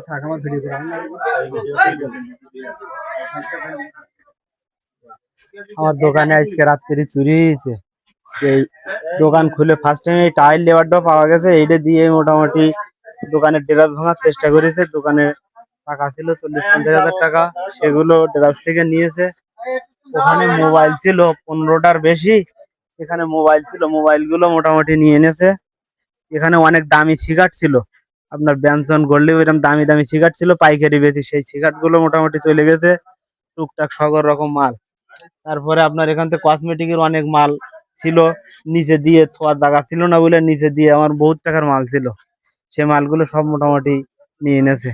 থাক আমার ভিডিও করে আমার দোকানে আজকে রাত্রি চুরি হয়েছে। এই দোকান খুলে ফার্স্ট টাইম এই টাইল লেবারটা পাওয়া গেছে, এইটা দিয়ে মোটামুটি দোকানের ড্রেস ভাঙার চেষ্টা করেছে। দোকানে টাকা ছিল 40-50 হাজার টাকা, সেগুলো ড্রেস থেকে নিয়েছে। ওখানে মোবাইল ছিল 15টার বেশি, এখানে মোবাইল ছিল, মোবাইল গুলো মোটামুটি নিয়ে এনেছে। এখানে অনেক দামি সিগারেট ছিল, আপনার ব্যঞ্জন গোল্ডে এরকম দামি দামি সিগারেট ছিল পাইকারি বেশি, সেই সিগারেট গুলো মোটামুটি চলে গেছে, টুকটাক সকল রকম মাল। তারপরে আপনার এখান থেকে কসমেটিকের অনেক মাল ছিল, নিচে দিয়ে থোয়ার জায়গা ছিল না বলে নিচে দিয়ে আমার বহুত টাকার মাল ছিল, সে মালগুলো সব মোটামুটি নিয়ে এনেছে।